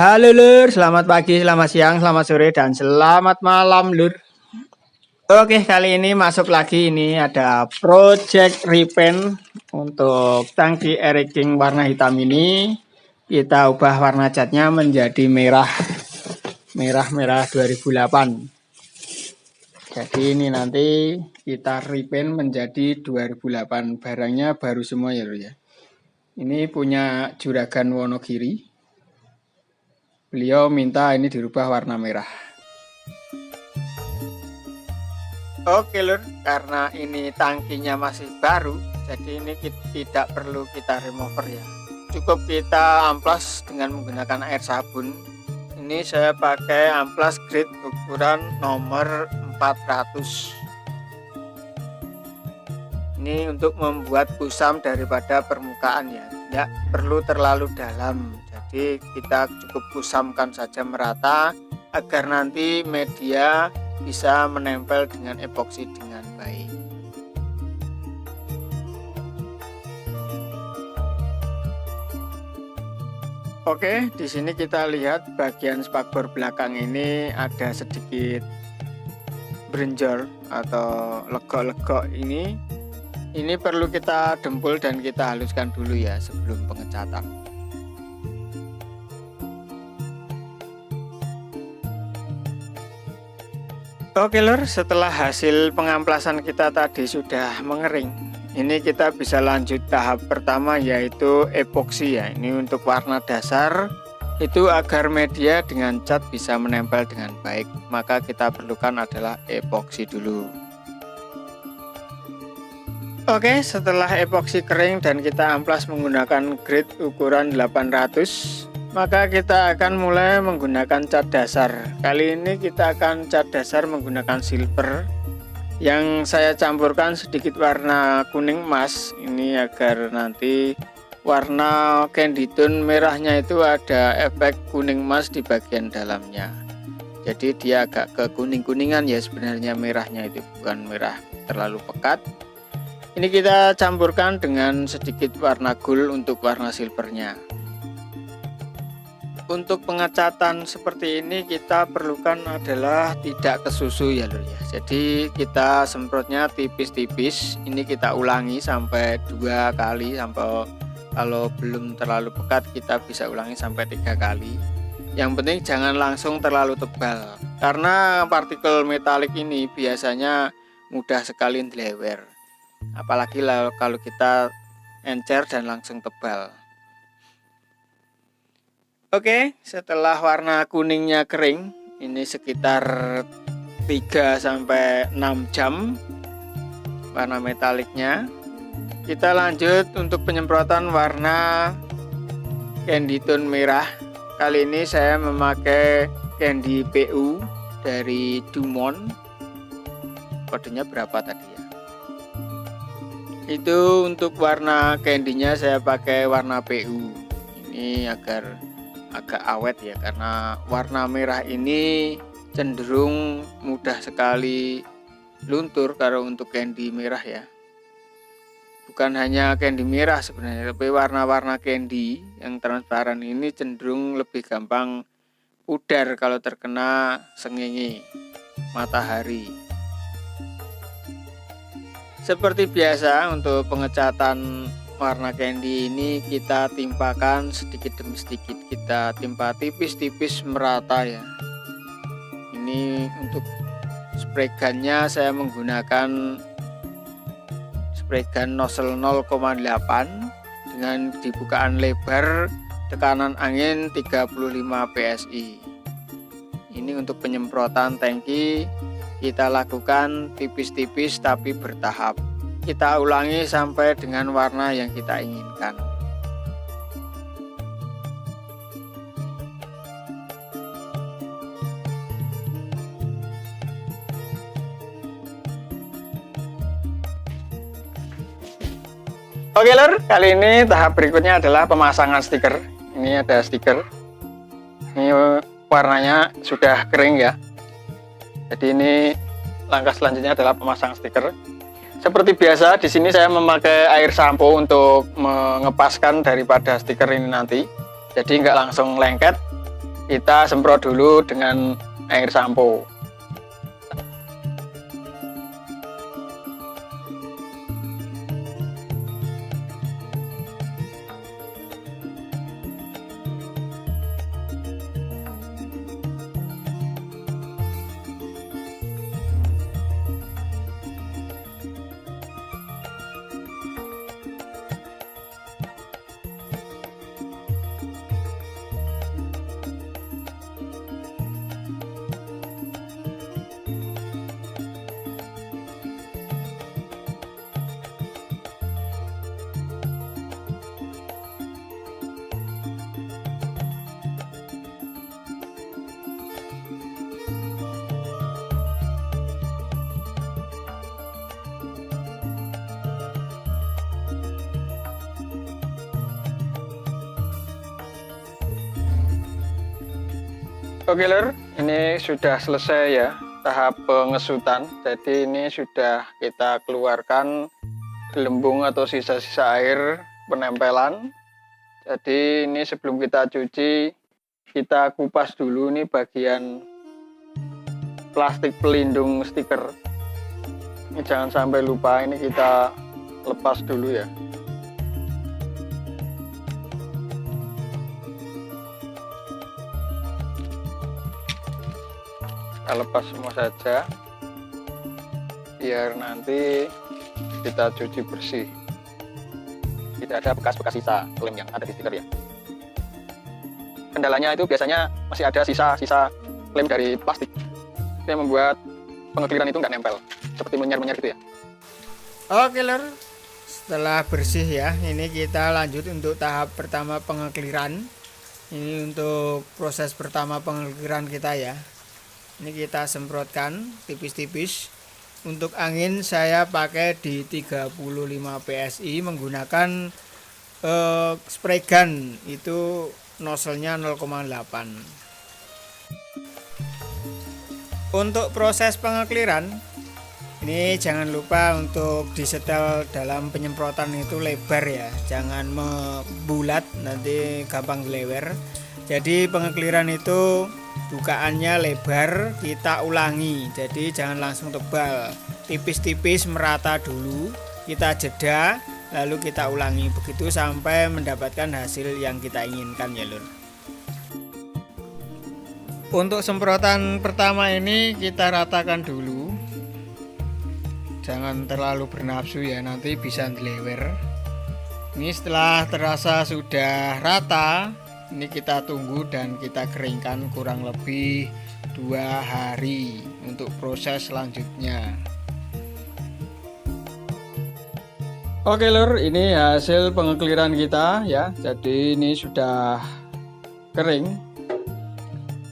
Halo Lur, selamat pagi, selamat siang, selamat sore, dan selamat malam Lur. Oke, kali ini masuk lagi, ini ada project repaint untuk tangki air king warna hitam ini. Kita ubah warna catnya menjadi merah 2008. Jadi ini nanti kita repaint menjadi 2008. Barangnya baru semua ya Lur ya. Ini punya Juragan Wonogiri. Beliau minta ini dirubah warna merah. Oke Lur, karena ini tangkinya masih baru, jadi ini tidak perlu kita remover ya. Cukup kita amplas dengan menggunakan air sabun. Ini saya pakai amplas grade ukuran nomor 400. Ini untuk membuat kusam daripada permukaan ya, tidak perlu terlalu dalam. Jadi kita cukup kusamkan saja merata agar nanti media bisa menempel dengan epoksi dengan baik. Oke, di sini kita lihat bagian spakbor belakang ini ada sedikit brenjor atau legok-legok ini. Ini perlu kita dempul dan kita haluskan dulu ya sebelum pengecatan. Oke Lur, setelah hasil pengamplasan kita tadi sudah mengering, ini kita bisa lanjut tahap pertama yaitu epoksi ya. Ini untuk warna dasar itu agar media dengan cat bisa menempel dengan baik, maka kita perlukan adalah epoksi dulu. Oke, setelah epoksi kering dan kita amplas menggunakan grade ukuran 800, maka kita akan mulai menggunakan cat dasar. Kali ini kita akan cat dasar menggunakan silver yang saya campurkan sedikit warna kuning emas ini agar nanti warna candy tone merahnya itu ada efek kuning emas di bagian dalamnya. Jadi dia agak ke kuning-kuningan ya sebenarnya merahnya itu, bukan merah terlalu pekat. Ini kita campurkan dengan sedikit warna gold untuk warna silvernya. Untuk pengecatan seperti ini kita perlukan adalah tidak ke susu ya Lur ya. Jadi kita semprotnya tipis-tipis. Ini kita ulangi sampai 2 kali, sampai kalau belum terlalu pekat kita bisa ulangi sampai 3 kali. Yang penting jangan langsung terlalu tebal, karena partikel metalik ini biasanya mudah sekali dilewer. Apalagi kalau kita encer dan langsung tebal. Oke, setelah warna kuningnya kering, ini sekitar 3-6 jam warna metaliknya. Kita lanjut untuk penyemprotan warna candy tone merah. Kali ini saya memakai candy PU dari Dumont. Kodenya berapa tadi ya? Itu untuk warna candy-nya saya pakai warna PU. Ini agar agak awet ya, karena warna merah ini cenderung mudah sekali luntur kalau untuk candy merah ya. Bukan hanya candy merah sebenarnya, tapi warna-warna candy yang transparan ini cenderung lebih gampang pudar kalau terkena sengenge matahari. Seperti biasa untuk pengecatan warna candy ini kita timpakan sedikit demi sedikit, kita timpa tipis-tipis merata ya. Ini untuk spray gunnya saya menggunakan spray gun nozzle 0,8 dengan dibukaan lebar, tekanan angin 35 PSI. Ini untuk penyemprotan tangki kita lakukan tipis-tipis tapi bertahap. Kita ulangi sampai dengan warna yang kita inginkan. Oke Lur, kali ini tahap berikutnya adalah pemasangan stiker. Ini ada stiker. Ini warnanya sudah kering ya. Jadi ini langkah selanjutnya adalah pemasang stiker. Seperti biasa, di sini saya memakai air sampo untuk mengepaskan daripada stiker ini nanti. Jadi nggak langsung lengket. kita semprot dulu dengan air sampo. Oke lur, ini sudah selesai ya tahap pengesutan. Jadi ini sudah kita keluarkan gelembung atau sisa-sisa air penempelan. Jadi ini sebelum kita cuci, kita kupas dulu nih bagian plastik pelindung stiker. Ini jangan sampai lupa, ini kita lepas dulu ya. Kita lepas semua saja biar nanti kita cuci bersih, tidak ada bekas-bekas sisa lem yang ada di stiker ya. Kendalanya itu biasanya masih ada sisa-sisa lem dari plastik yang membuat pengekliran itu nggak nempel, seperti menyer-menyer gitu ya. Oke lur, setelah bersih ya, ini kita lanjut untuk tahap pertama pengekliran. Ini untuk proses pertama pengekliran kita ya. Ini kita semprotkan tipis-tipis. Untuk angin saya pakai di 35 PSI menggunakan spray gun, itu nozzle-nya 0,8. Untuk proses pengekliran ini jangan lupa untuk disetel dalam penyemprotan itu lebar ya, jangan membulat nanti gampang gelewer. Jadi pengekliran itu bukaannya lebar, kita ulangi, jadi jangan langsung tebal, tipis-tipis merata dulu, kita jeda lalu kita ulangi begitu sampai mendapatkan hasil yang kita inginkan ya lur. Untuk semprotan pertama ini kita ratakan dulu, jangan terlalu bernafsu ya, nanti bisa dilewer. Ini setelah terasa sudah rata, ini kita tunggu dan kita keringkan kurang lebih 2 hari untuk proses selanjutnya. Oke lur, ini hasil pengekliran kita ya. Jadi ini sudah kering,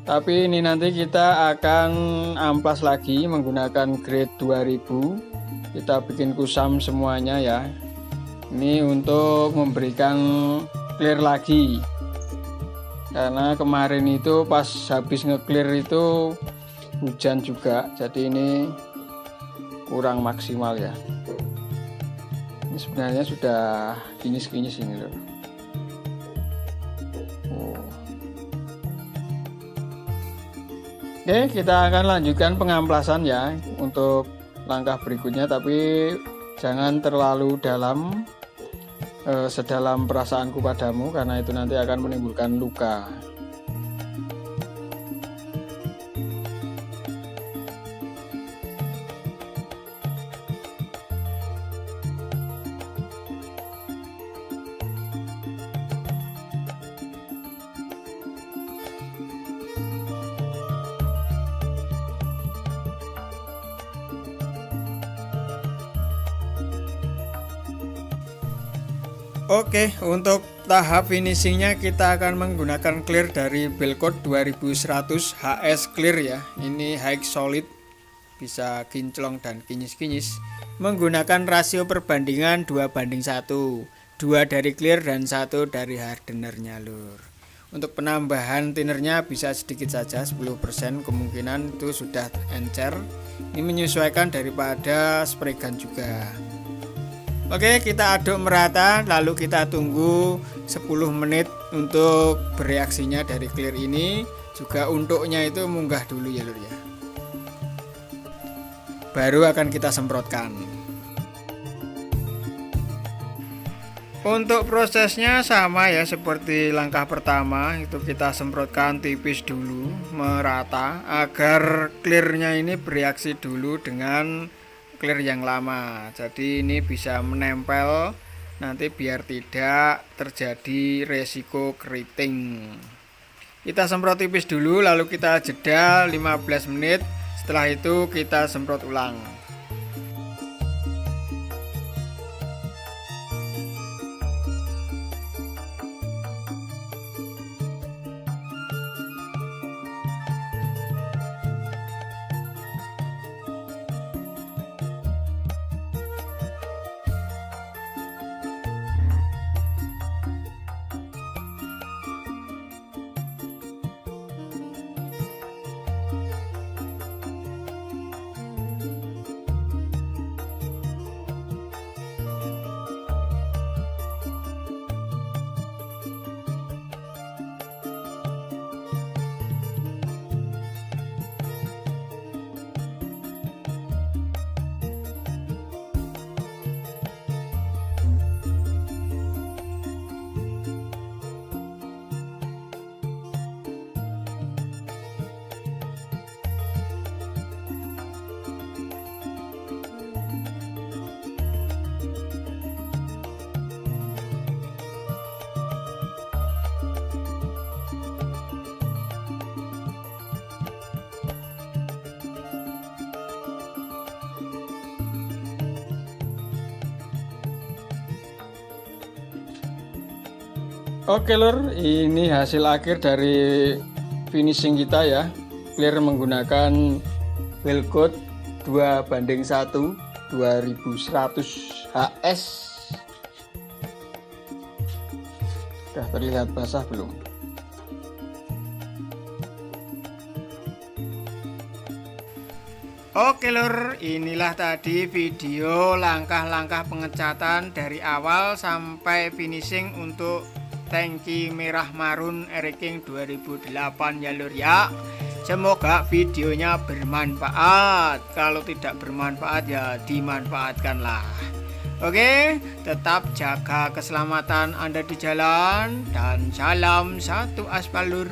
tapi ini nanti kita akan amplas lagi menggunakan grade 2000. Kita bikin kusam semuanya ya. Ini untuk memberikan clear lagi, karena kemarin itu pas habis nge-clear itu hujan juga, jadi ini kurang maksimal ya. Ini sebenarnya sudah kinyis-kinyis ini loh. Oke, kita akan lanjutkan pengamplasan ya untuk langkah berikutnya, tapi jangan terlalu dalam, sedalam perasaanku padamu, karena itu nanti akan menimbulkan luka. Oke, untuk tahap finishingnya kita akan menggunakan clear dari Belcourt 2100 HS Clear ya. Ini high solid, bisa kinclong dan kinyis-kinyis, menggunakan rasio perbandingan 2:1, 2 dari clear dan 1 dari hardenernya lur. Untuk penambahan tinernya bisa sedikit saja, 10%, kemungkinan itu sudah encer. Ini menyesuaikan daripada spray gun juga. Oke, kita aduk merata lalu kita tunggu 10 menit Untuk bereaksinya dari clear ini juga untuknya itu munggah dulu ya lur ya. Baru akan kita semprotkan. Untuk prosesnya sama ya seperti langkah pertama, itu kita semprotkan tipis dulu merata agar clearnya ini bereaksi dulu dengan clear yang lama. Jadi ini bisa menempel nanti biar tidak terjadi resiko keriting. Kita semprot tipis dulu lalu kita jeda 15 menit. Setelah itu kita semprot ulang. Oke lur, ini hasil akhir dari finishing kita ya. Clear menggunakan wheel code 2:1 2100 HS. Sudah terlihat basah belum? Oke lur, inilah tadi video langkah-langkah pengecatan dari awal sampai finishing untuk tangki merah marun Eriking 2008 ya lur ya. Semoga videonya bermanfaat. Kalau tidak bermanfaat ya dimanfaatkanlah. Oke, tetap jaga keselamatan Anda di jalan dan salam satu aspal lur.